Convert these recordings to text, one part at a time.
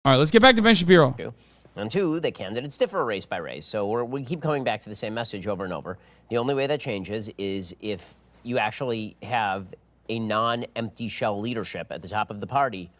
All right, let's get back to Ben Shapiro. And 2, the candidates differ race by race. So we keep coming back to the same message over and over. The only way that changes is if you actually have a non-empty shell leadership at the top of the party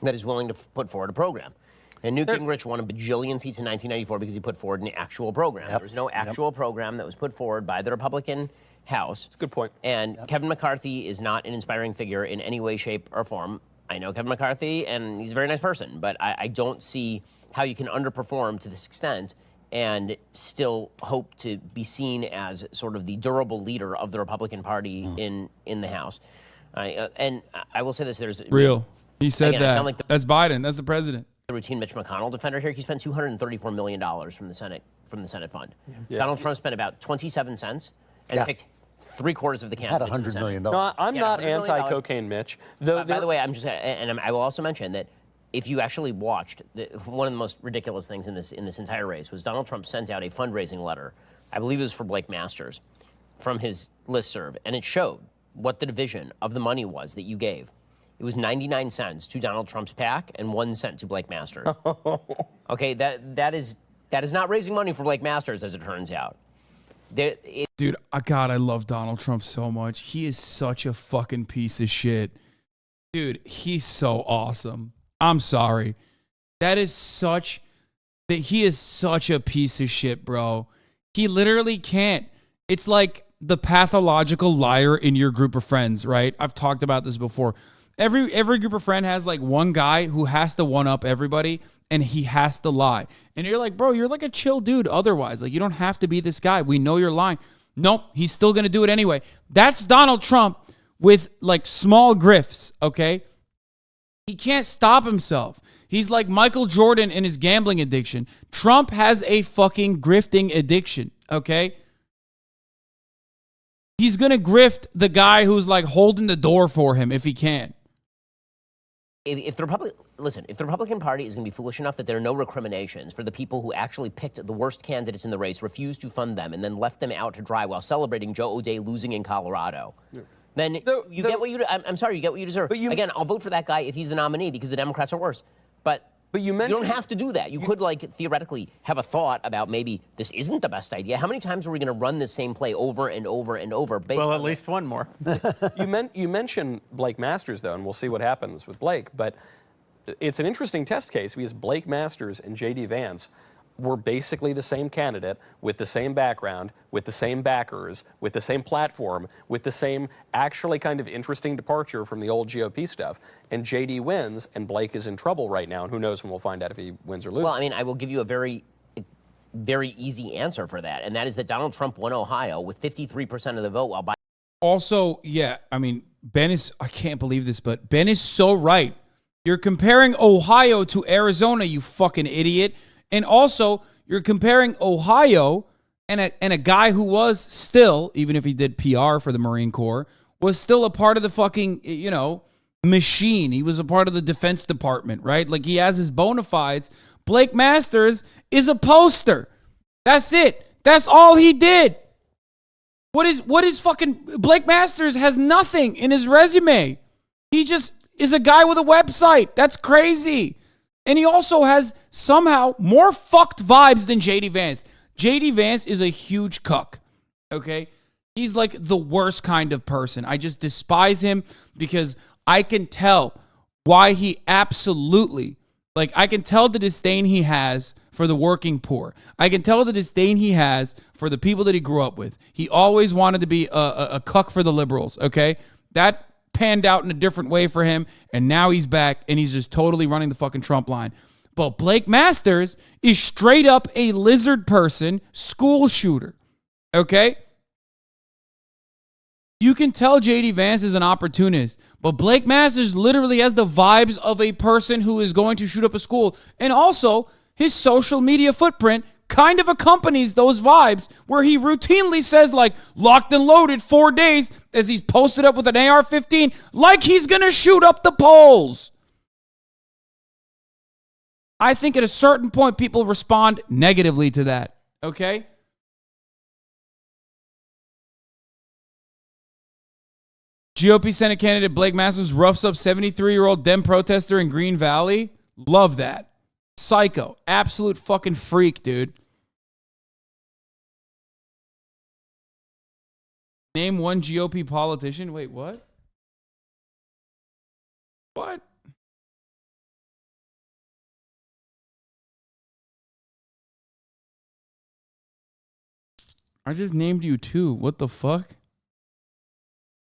that is willing to put forward a program. And Newt Gingrich won a bajillion seats in 1994 because he put forward an actual program. There was no actual program that was put forward by the Republican House. That's a good point. And Kevin McCarthy is not an inspiring figure in any way, shape, or form. I know Kevin McCarthy, and he's a very nice person, but I don't see how you can underperform to this extent and still hope to be seen as sort of the durable leader of the Republican Party in the House. And I will say this: there's real. He said again, that. Like that's Biden. That's the president. The routine Mitch McConnell defender here. He spent $234 million from the Senate fund. Yeah. Donald Trump spent about 27 cents and picked 3/4 of the candidates. Had $100 million. No, I'm not anti-cocaine, Mitch. By the way, I will also mention that if you actually watched, one of the most ridiculous things in this entire race was Donald Trump sent out a fundraising letter. I believe it was for Blake Masters from his listserv, and it showed what the division of the money was that you gave. It was 99 cents to Donald Trump's PAC and 1 cent to Blake Masters. Okay, that is not raising money for Blake Masters, as it turns out. Dude, God, I love Donald Trump so much. He is such a fucking piece of shit. Dude, he's so awesome. I'm sorry. He is such a piece of shit, bro. He literally can't. It's like the pathological liar in your group of friends, right? I've talked about this before. Every group of friend has like one guy who has to one up everybody and he has to lie. And you're like, bro, you're like a chill dude otherwise. Like, you don't have to be this guy. We know you're lying. Nope, he's still going to do it anyway. That's Donald Trump with like small grifts, okay? He can't stop himself. He's like Michael Jordan in his gambling addiction. Trump has a fucking grifting addiction, okay? He's going to grift the guy who's like holding the door for him if he can. If the Republican Party is going to be foolish enough that there are no recriminations for the people who actually picked the worst candidates in the race, refused to fund them, and then left them out to dry while celebrating Joe O'Dea losing in Colorado, then you get what you deserve. But again, I'll vote for that guy if he's the nominee because the Democrats are worse. But you don't have to do that. You could, like, theoretically have a thought about maybe this isn't the best idea. How many times are we going to run the same play over and over and over? Well, at least one more. You mentioned Blake Masters, though, and we'll see what happens with Blake. But it's an interesting test case because Blake Masters and J.D. Vance were basically the same candidate with the same background, with the same backers, with the same platform, with the same actually kind of interesting departure from the old GOP stuff. And J.D. wins, and Blake is in trouble right now, and who knows when we'll find out if he wins or loses. Well, I mean, I will give you a very, very easy answer for that, and that is that Donald Trump won Ohio with 53% of the vote while Biden... Also, yeah, I mean, Ben is, I can't believe this, but Ben is so right. You're comparing Ohio to Arizona, you fucking idiot. And also, you're comparing Ohio and a guy who was still, even if he did PR for the Marine Corps, was still a part of the fucking, machine. He was a part of the Defense Department, right? Like, he has his bona fides. Blake Masters is a poster. That's it. That's all he did. What is fucking... Blake Masters has nothing in his resume. He just is a guy with a website. That's crazy. And he also has somehow more fucked vibes than J.D. Vance. J.D. Vance is a huge cuck, okay? He's like the worst kind of person. I just despise him because I can tell why he absolutely, I can tell the disdain he has for the working poor. I can tell the disdain he has for the people that he grew up with. He always wanted to be a cuck for the liberals, okay? That panned out in a different way for him, and now he's back, and he's just totally running the fucking Trump line. But Blake Masters is straight up a lizard person, school shooter, okay? You can tell J.D. Vance is an opportunist, but Blake Masters literally has the vibes of a person who is going to shoot up a school, and also his social media footprint kind of accompanies those vibes where he routinely says locked and loaded 4 days as he's posted up with an AR-15 like he's going to shoot up the polls. I think at a certain point people respond negatively to that, okay? GOP Senate candidate Blake Masters roughs up 73-year-old Dem protester in Green Valley. Love that. Psycho. Absolute fucking freak, dude. Name one GOP politician. Wait, what? What? I just named you two. What the fuck?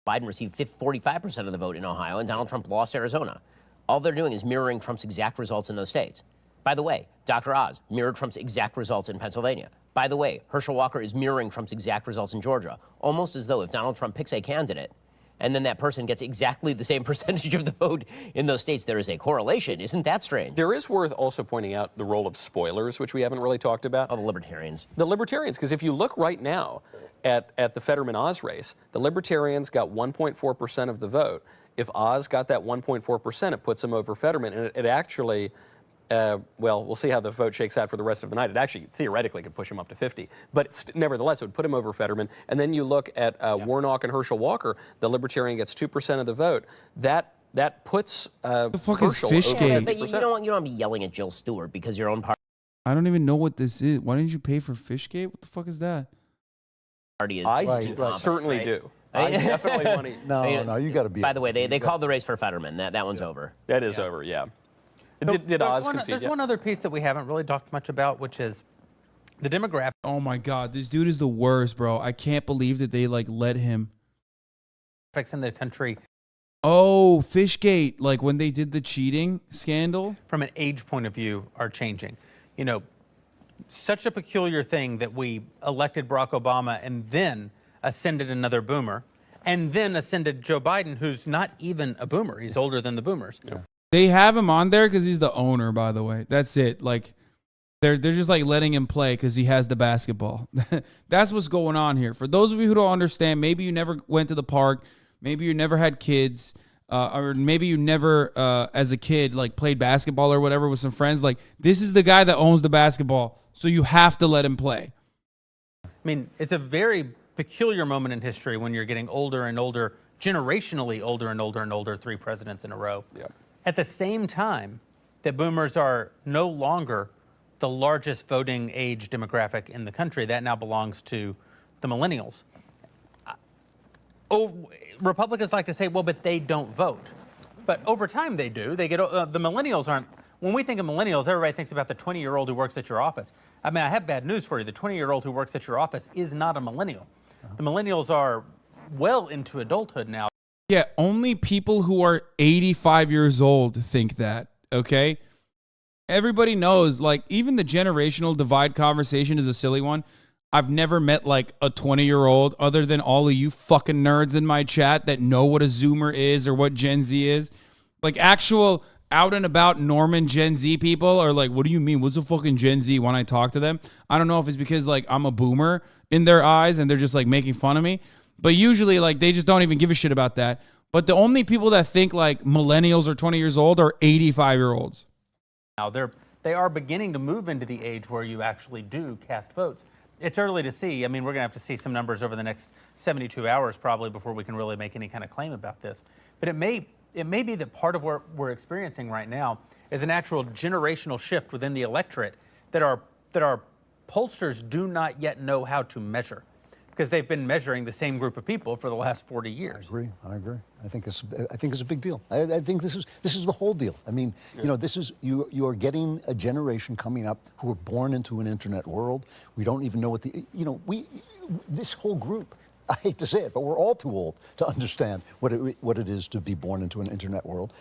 Biden received 45% of the vote in Ohio, and Donald Trump lost Arizona. All they're doing is mirroring Trump's exact results in those states. By the way, Dr. Oz mirrored Trump's exact results in Pennsylvania. By the way, Herschel Walker is mirroring Trump's exact results in Georgia, almost as though if Donald Trump picks a candidate and then that person gets exactly the same percentage of the vote in those states, there is a correlation. Isn't that strange? There is worth also pointing out the role of spoilers, which we haven't really talked about. Oh, the libertarians. The libertarians, because if you look right now at the Fetterman-Oz race, the libertarians got 1.4% of the vote. If Oz got that 1.4%, it puts him over Fetterman, and it actually... well, we'll see how the vote shakes out for the rest of the night. It actually theoretically could push him up to 50, but nevertheless, it would put him over Fetterman. And then you look at Warnock and Herschel Walker. The Libertarian gets 2% of the vote. That puts the fuck Herschel is Fishgate? Yeah, but you don't want to be yelling at Jill Stewart because your own I don't even know what this is. Why didn't you pay for Fishgate? What the fuck is that? party is. I certainly right? do. I definitely want to. No, you got to be. By the way, they called the race for Fetterman. That one's over. That is over. Yeah. Did Oz concede? There's one other piece that we haven't really talked much about, which is the demographics Oh my god, this dude is the worst, bro. I can't believe that they like let him. in the country Oh, Fishgate, like when they did the cheating scandal. from an age point of view are changing. You know, such a peculiar thing that we elected Barack Obama and then ascended another boomer and then ascended Joe Biden, who's not even a boomer. He's older than the boomers. Yeah. They have him on there because he's the owner, by the way. That's it. Like, they're just like letting him play because he has the basketball. That's what's going on here. For those of you who don't understand, maybe you never went to the park, maybe you never had kids, or maybe you never, as a kid, like played basketball or whatever with some friends. Like, this is the guy that owns the basketball, so you have to let him play. I mean, it's a very peculiar moment in history when you're getting older and older, generationally older and older and older, 3 presidents in a row. Yeah. At the same time that boomers are no longer the largest voting age demographic in the country, that now belongs to the millennials. Republicans like to say, well, but they don't vote. But over time they do. They get the millennials aren't. When we think of millennials, everybody thinks about the 20-year-old who works at your office. I mean, I have bad news for you. The 20-year-old who works at your office is not a millennial. The millennials are well into adulthood now. Yeah, only people who are 85 years old think that, okay? Everybody knows, like, even the generational divide conversation is a silly one. I've never met, like, a 20-year-old other than all of you fucking nerds in my chat that know what a Zoomer is or what Gen Z is. Like, actual out and about Norman Gen Z people are like, what do you mean? What's a fucking Gen Z when I talk to them? I don't know if it's because, like, I'm a boomer in their eyes and they're just, like, making fun of me. But usually, like, they just don't even give a shit about that. But the only people that think like millennials are 20 years old are 85-year-olds. Now they are beginning to move into the age where you actually do cast votes. It's early to see. I mean, we're going to have to see some numbers over the next 72 hours probably before we can really make any kind of claim about this. But it may be that part of what we're experiencing right now is an actual generational shift within the electorate that our pollsters do not yet know how to measure, because they've been measuring the same group of people for the last 40 years. I agree. I think it's a big deal. I think this is the whole deal. I mean, you know, you are getting a generation coming up who are born into an internet world. We don't even know what this whole group, I hate to say it, but we're all too old to understand what it is to be born into an internet world.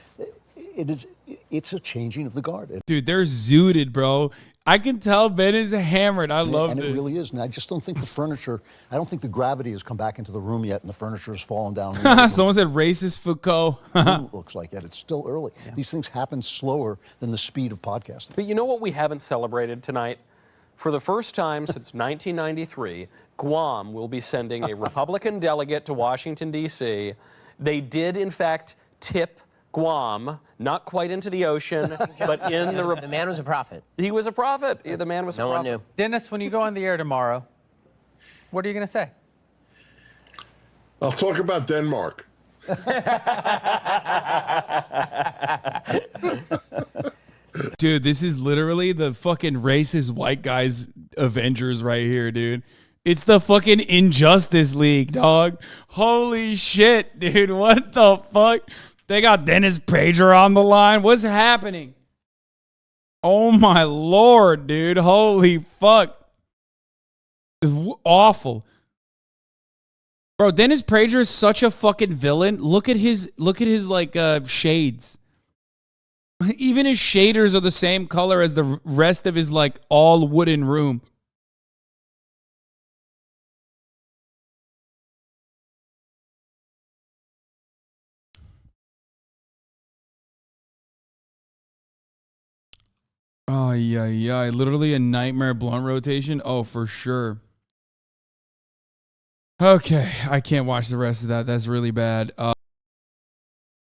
It's a changing of the guard. Dude, they're zooted, bro. I can tell Ben is hammered. I love this. And it really is. And I just don't think I don't think the gravity has come back into the room yet and the furniture has fallen down. Someone said racist Foucault. It looks like that. It's still early. Yeah. These things happen slower than the speed of podcasting. But you know what we haven't celebrated tonight? For the first time since 1993, Guam will be sending a Republican delegate to Washington, D.C. They did, in fact, tip Guam, not quite into the ocean, but in the... The man was a prophet. He was a prophet. The man was a prophet. No one knew. Dennis, when you go on the air tomorrow, what are you going to say? I'll talk about Denmark. Dude, this is literally the fucking racist white guys Avengers right here, dude. It's the fucking Injustice League, dog. Holy shit, dude. What the fuck? They got Dennis Prager on the line. What's happening? Oh my lord, dude. Holy fuck. Awful. Bro, Dennis Prager is such a fucking villain. Look at his like shades. Even his shaders are the same color as the rest of his like all wooden room. Oh yeah. Literally a nightmare blunt rotation. Oh, for sure. Okay, I can't watch the rest of that. That's really bad.